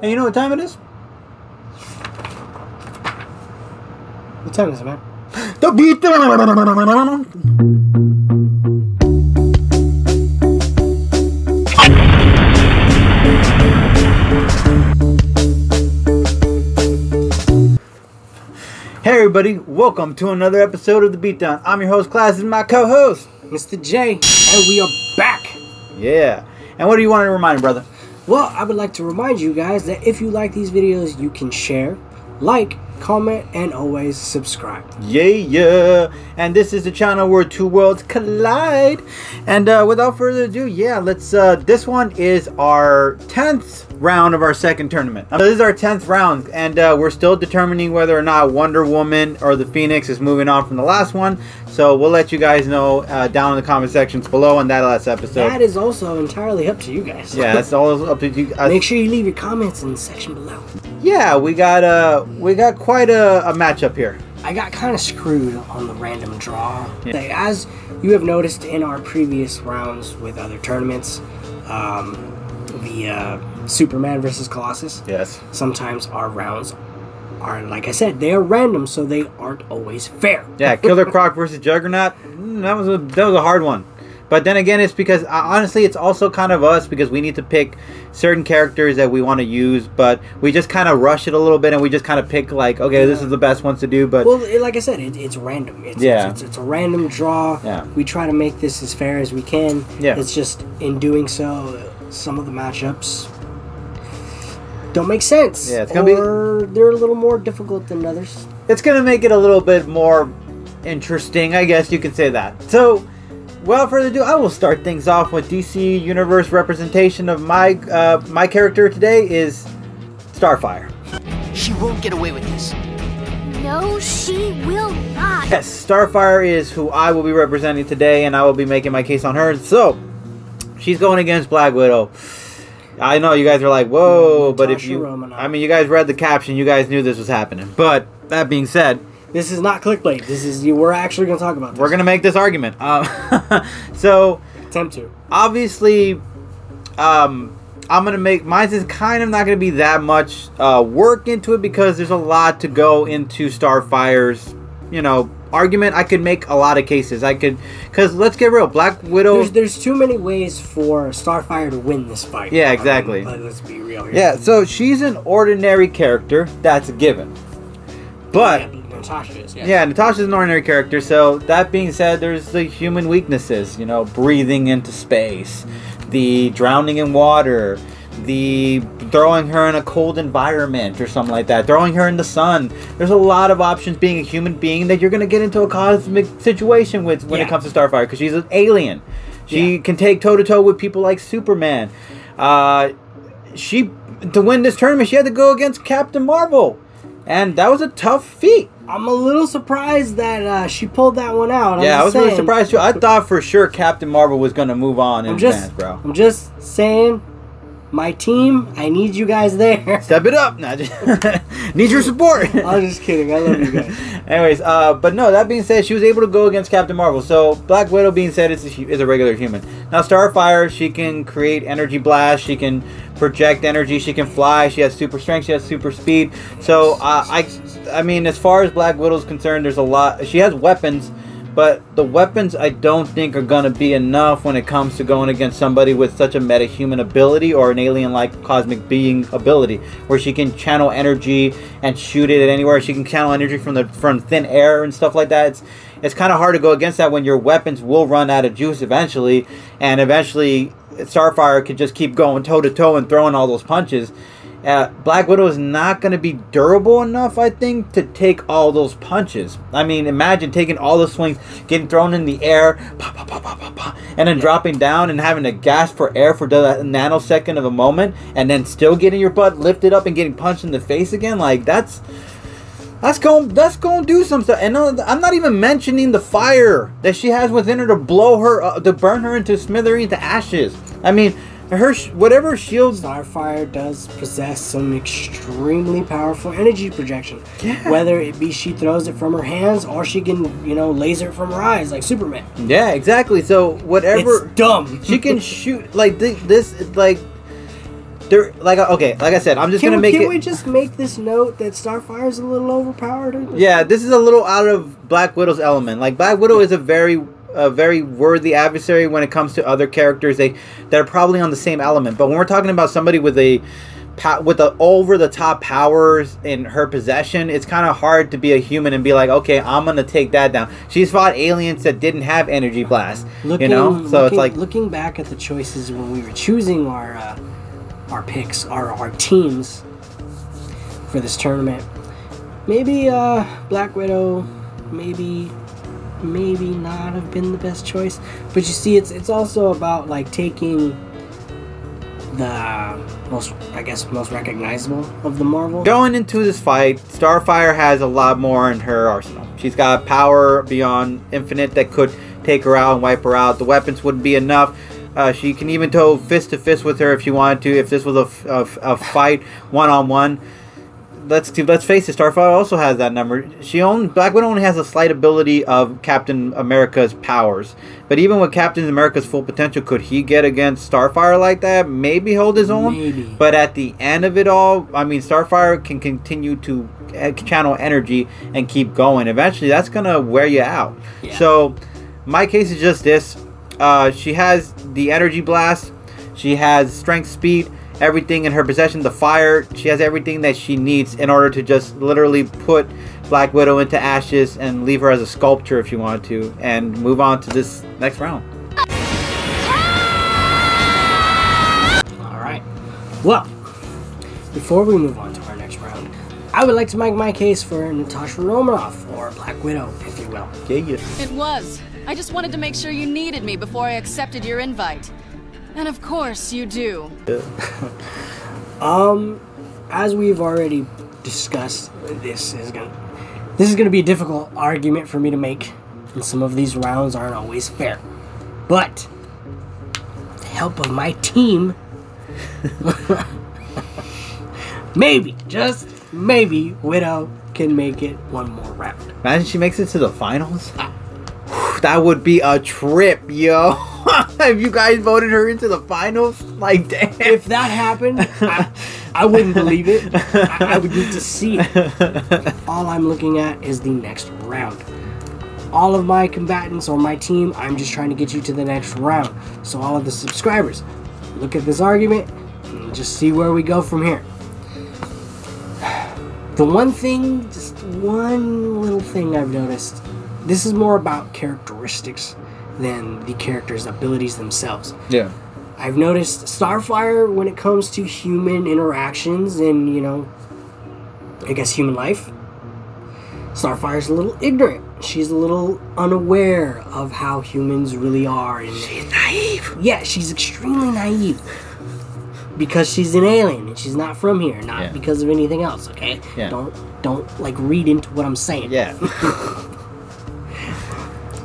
And you know what time it is? What time is it, man? The beat. Hey everybody, welcome to another episode of The Beatdown. I'm your host, Class, and my co-host, Mr. J, and we are back. Yeah. And what do you want to remind me, brother? Well, I would like to remind you guys that if you like these videos, you can share, like, comment, and always subscribe. Yeah. And this is the channel where two worlds collide. And without further ado, yeah, let's this one is our 10th round of our second tournament. This is our 10th round, and we're still determining whether or not Wonder Woman or the Phoenix is moving on from the last one. So we'll let you guys know down in the comment sections below on that last episode. That is also entirely up to you guys. Yeah, that's all up to you. Make sure you leave your comments in the section below. Yeah, we got quite a matchup here. I got kind of screwed on the random draw. Yeah. As you have noticed in our previous rounds with other tournaments, the Superman versus Colossus. Yes. Sometimes our rounds are, like I said, they are random, so they aren't always fair. Yeah, Killer Croc versus Juggernaut. That was a hard one. But then again, it's because honestly, it's also kind of us because we need to pick certain characters that we want to use, but we just kind of rush it a little bit and we just kind of pick like, okay, this is the best ones to do. But well, like I said, it's random. It's a random draw. Yeah. We try to make this as fair as we can. Yeah. It's just in doing so, some of the matchups don't make sense. Yeah, it's gonna they're a little more difficult than others. It's gonna make it a little bit more interesting, I guess you could say that. So, without further ado, I will start things off with DC Universe representation of my my character today is Starfire. She won't get away with this. No, she will not. Yes, Starfire is who I will be representing today, and I will be making my case on her. So, she's going against Black Widow. I know you guys are like, whoa, but if you... I mean, you guys read the caption, you guys knew this was happening. But, that being said... This is not clickbait. This is... We're actually going to talk about this. We're going to make this argument. So... Attempt to. Obviously, I'm going to make... Mine is kind of not going to be that much work into it because there's a lot to go into Starfire's, you know, argument. I could make a lot of cases. I could... Because, let's get real. Black Widow... There's too many ways for Starfire to win this fight. Yeah, exactly. Let's be real here. Yeah, so she's an ordinary character. That's a given. But... Natasha is, yeah, Natasha's an ordinary character. So, that being said, there's the human weaknesses. You know, breathing into space. The drowning in water. The throwing her in a cold environment or something like that, throwing her in the sun. There's a lot of options being a human being that you're going to get into a cosmic situation with when it comes to Starfire, because she's an alien. She can take toe-to-toe with people like Superman. To win this tournament, she had to go against Captain Marvel, and that was a tough feat. I'm a little surprised that she pulled that one out. I was really surprised too. I thought for sure Captain Marvel was going to move on in advance, bro. I'm just saying, my team, I need you guys there. Step it up. Nah, need your support. I'm just kidding. I love you guys. Anyways, but no, that being said, she was able to go against Captain Marvel. So, Black Widow being said is a regular human. Now, Starfire, she can create energy blasts. She can project energy. She can fly. She has super strength. She has super speed. So, I mean, as far as Black Widow is concerned, there's a lot. She has weapons. But the weapons, I don't think, are going to be enough when it comes to going against somebody with such a meta-human ability or an alien-like cosmic being ability, where she can channel energy and shoot it at anywhere. She can channel energy from thin air and stuff like that. It's kind of hard to go against that when your weapons will run out of juice eventually, and eventually Starfire could just keep going toe-to-toe and throwing all those punches. Black Widow is not going to be durable enough, I think, to take all those punches. I mean, imagine taking all the swings, getting thrown in the air, pop, pop, pop, pop, pop, pop, and then dropping down and having to gasp for air for the nanosecond of a moment, and then still getting your butt lifted up and getting punched in the face again. Like, that's going to do some stuff. And I'm not even mentioning the fire that she has within her to blow her, to burn her into smithereens, to ashes. I mean... her whatever shield... Starfire does possess some extremely powerful energy projection. Yeah. Whether it be she throws it from her hands or she can, you know, laser it from her eyes like Superman. Yeah, exactly. So whatever... It's dumb. She can shoot like this, like... They're like I said, I'm just gonna make it. Can we just make this note that Starfire's a little overpowered? Yeah, this is a little out of Black Widow's element. Like Black Widow is a very worthy adversary when it comes to other characters that are probably on the same element. But when we're talking about somebody with the over the top powers in her possession, it's kind of hard to be a human and be like, okay, I'm gonna take that down. She's fought aliens that didn't have energy blast, it's like looking back at the choices when we were choosing our picks, our teams for this tournament. Maybe Black Widow, maybe not have been the best choice. But you see, it's also about like taking the most recognizable of the Marvel. Going into this fight, Starfire has a lot more in her arsenal. She's got power beyond infinite that could take her out and wipe her out. The weapons wouldn't be enough. She can even go fist to fist with her if she wanted to. If this was a fight one-on-one. Let's face it, Starfire also has that number. Black Widow only has a slight ability of Captain America's powers. But even with Captain America's full potential, could he get against Starfire like that? Maybe hold his own? Maybe. But at the end of it all, I mean, Starfire can continue to channel energy and keep going. Eventually, that's going to wear you out. Yeah. So, my case is just this. She has the energy blast. She has strength, speed, everything in her possession. The fire. She has everything that she needs in order to just literally put Black Widow into ashes and leave her as a sculpture if she wanted to, and move on to this next round. Alright. Well, before we move on to our next round, I would like to make my case for Natasha Romanoff, or Black Widow, if you will. Yeah. It was. I just wanted to make sure you needed me before I accepted your invite. And of course you do. As we've already discussed, this is gonna be a difficult argument for me to make, and some of these rounds aren't always fair. But with the help of my team, maybe, just maybe, Widow can make it one more round. Imagine she makes it to the finals. That would be a trip, yo. If you guys voted her into the finals, like, damn. If that happened, I wouldn't believe it. I would need to see it. All I'm looking at is the next round. All of my combatants or my team, I'm just trying to get you to the next round. So all of the subscribers, look at this argument and just see where we go from here. The one thing, just one little thing I've noticed, this is more about characteristics than the characters' abilities themselves. Yeah. I've noticed Starfire, when it comes to human interactions and, I guess human life, Starfire's a little ignorant. She's a little unaware of how humans really are. And she's naive. Yeah, she's extremely naive. Because she's an alien and she's not from here, not because of anything else, okay? Yeah. Don't like read into what I'm saying. Yeah.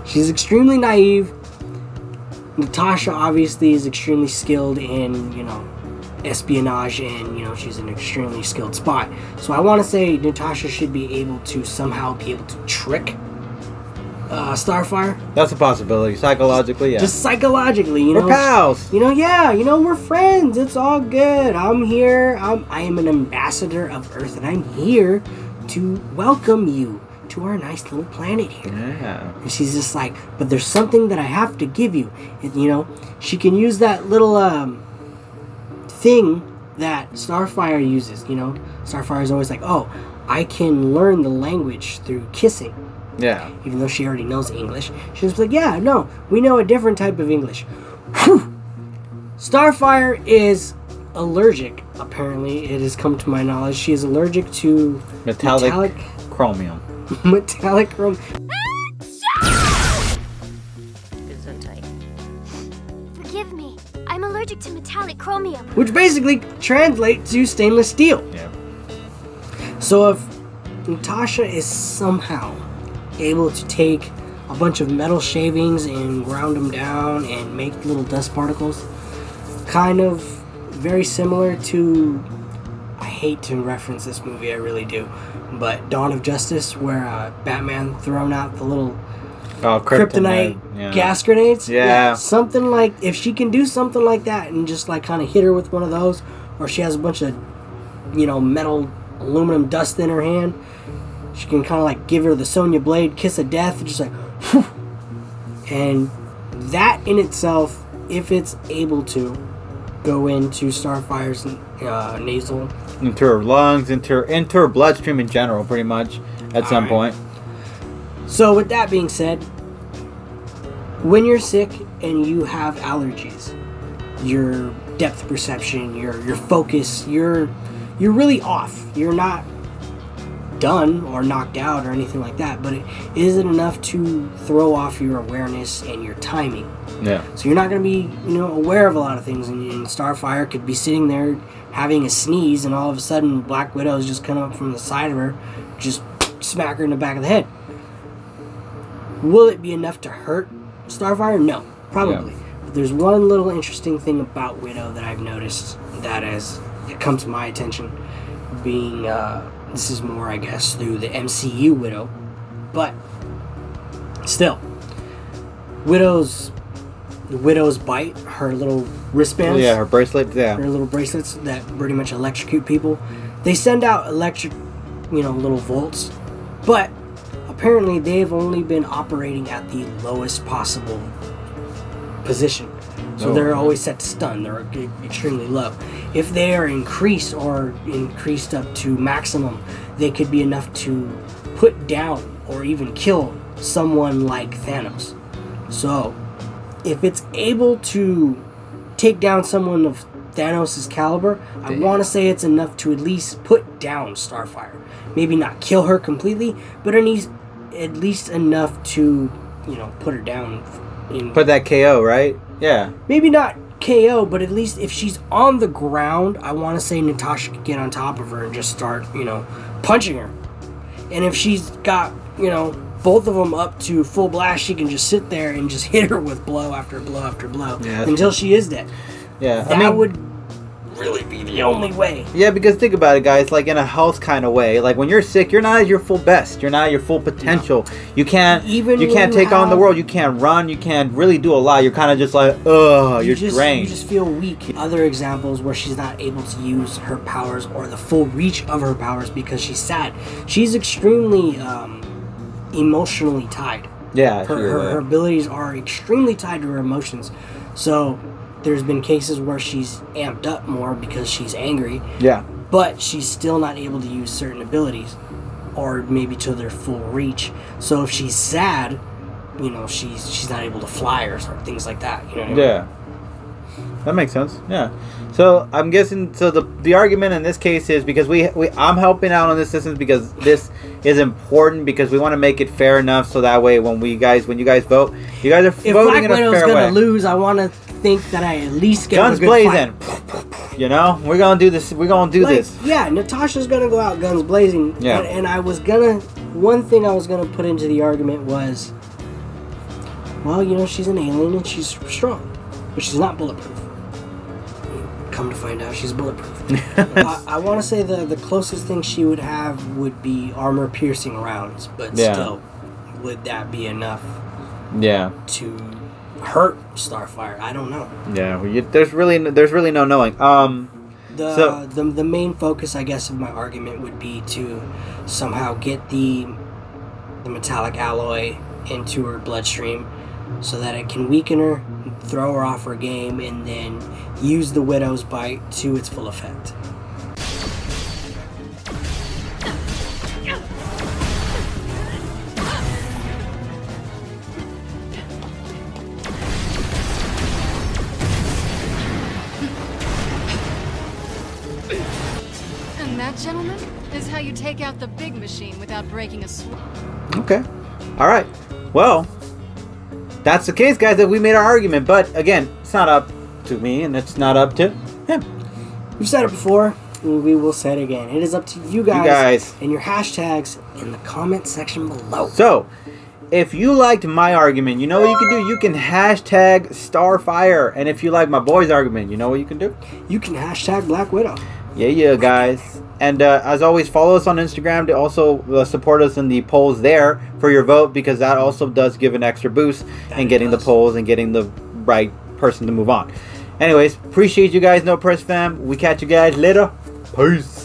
She's extremely naive. Natasha obviously is extremely skilled in, espionage, and, she's an extremely skilled spy. So I want to say Natasha should be able to somehow be able to trick Starfire. That's a possibility. Psychologically, yeah. Just psychologically, We're pals. We're friends. It's all good. I'm here. I am an ambassador of Earth, and I'm here to welcome you to our nice little planet here. Yeah. And she's just like, but there's something that I have to give you. And, she can use that little thing that Starfire uses. Starfire is always like, oh, I can learn the language through kissing. Yeah. Even though she already knows English. She's like, yeah, no, we know a different type of English. Whew. Starfire is allergic, apparently. It has come to my knowledge. She is allergic to metallic chromium. Metallic chromium. Forgive me. I'm allergic to metallic chromium. Which basically translates to stainless steel. Yeah. So if Natasha is somehow able to take a bunch of metal shavings and ground them down and make little dust particles, kind of very similar to, I hate to reference this movie, I really do, but Dawn of Justice, where Batman thrown out the little kryptonite gas grenades. Yeah. Something like, if she can do something like that and just like kind of hit her with one of those, or she has a bunch of, you know, metal, aluminum dust in her hand, she can kind of like give her the Sonya Blade kiss of death, just like, whew. And that in itself, if it's able to go into Starfire's nasal, into her lungs, into her bloodstream in general, pretty much at some point. So with that being said, when you're sick and you have allergies, your depth perception, your focus, you're really off. You're not done or knocked out or anything like that, but it isn't enough to throw off your awareness and your timing. Yeah. So you're not going to be, you know, aware of a lot of things, and Starfire could be sitting there having a sneeze, and all of a sudden Black Widow's just come up from the side of her, just smack her in the back of the head. Will it be enough to hurt Starfire? No, probably. Yeah. But there's one little interesting thing about Widow that I've noticed that it comes to my attention, being this is more, I guess, through the MCU Widow, but still, Widow's bite, her little wristbands. Yeah, her bracelets. Yeah, her little bracelets that pretty much electrocute people. They send out electric, you know, little volts, but apparently they've only been operating at the lowest possible position. So they're always set to stun. They're extremely low. If they are increased or increased up to maximum, they could be enough to put down or even kill someone like Thanos. So if it's able to take down someone of Thanos' caliber, I want to say it's enough to at least put down Starfire. Maybe not kill her completely, but at least enough to, you know, put her down. Put that KO, right? Yeah. Maybe not KO, but at least if she's on the ground, I want to say Natasha could get on top of her and just start, you know, punching her. And if she's got, you know, both of them up to full blast, she can just sit there and just hit her with blow after blow after blow until she is dead. Yeah. That would really be the only way. Yeah, because think about it, guys. Like in a health kind of way. Like when you're sick, you're not at your full best. You're not at your full potential. No. You can't take on the world. You can't run. You can't really do a lot. You're kind of just like, you're drained. You just feel weak. Other examples where she's not able to use her powers or the full reach of her powers because she's sad. She's extremely emotionally tied. Yeah, her abilities are extremely tied to her emotions. So there's been cases where she's amped up more because she's angry. Yeah. But she's still not able to use certain abilities, or maybe to their full reach. So if she's sad, you know, she's not able to fly or things like that. You know what I mean? Yeah. That makes sense. Yeah. So I'm guessing. So the argument in this case is because I'm helping out on this system because this is important because we want to make it fair enough so that way when you guys vote, you guys are voting in a fair way. If Black Widow's gonna lose, I want to think that I at least get guns a good blazing. Fight. You know, we're gonna do this. We're gonna do this. Yeah, Natasha's gonna go out guns blazing. Yeah. And one thing I was gonna put into the argument was, well, you know, she's an alien and she's super strong, but she's not bulletproof. Come to find out, she's bulletproof. I want to say the closest thing she would have would be armor-piercing rounds, but still, would that be enough? Yeah. To hurt Starfire? I don't know. Yeah, there's really no knowing. The main focus, I guess, of my argument would be to somehow get the metallic alloy into her bloodstream so that it can weaken her, throw her off her game, and then use the Widow's bite to its full effect. And that, gentlemen, is how you take out the big machine without breaking a sweat. Okay. All right. Well, that's the case, guys, that we made our argument. But again, it's not up to me and it's not up to him. We've said it before and we will say it again. It is up to you guys and your hashtags in the comment section below. So, if you liked my argument, you know what you can do? You can hashtag Starfire. And if you like my boy's argument, you know what you can do? You can hashtag Black Widow. Yeah, guys. And as always, follow us on Instagram to also support us in the polls there for your vote, because that also does give an extra boost in getting the polls and getting the right person to move on. Anyways, appreciate you guys, No Press fam. We catch you guys later. Peace.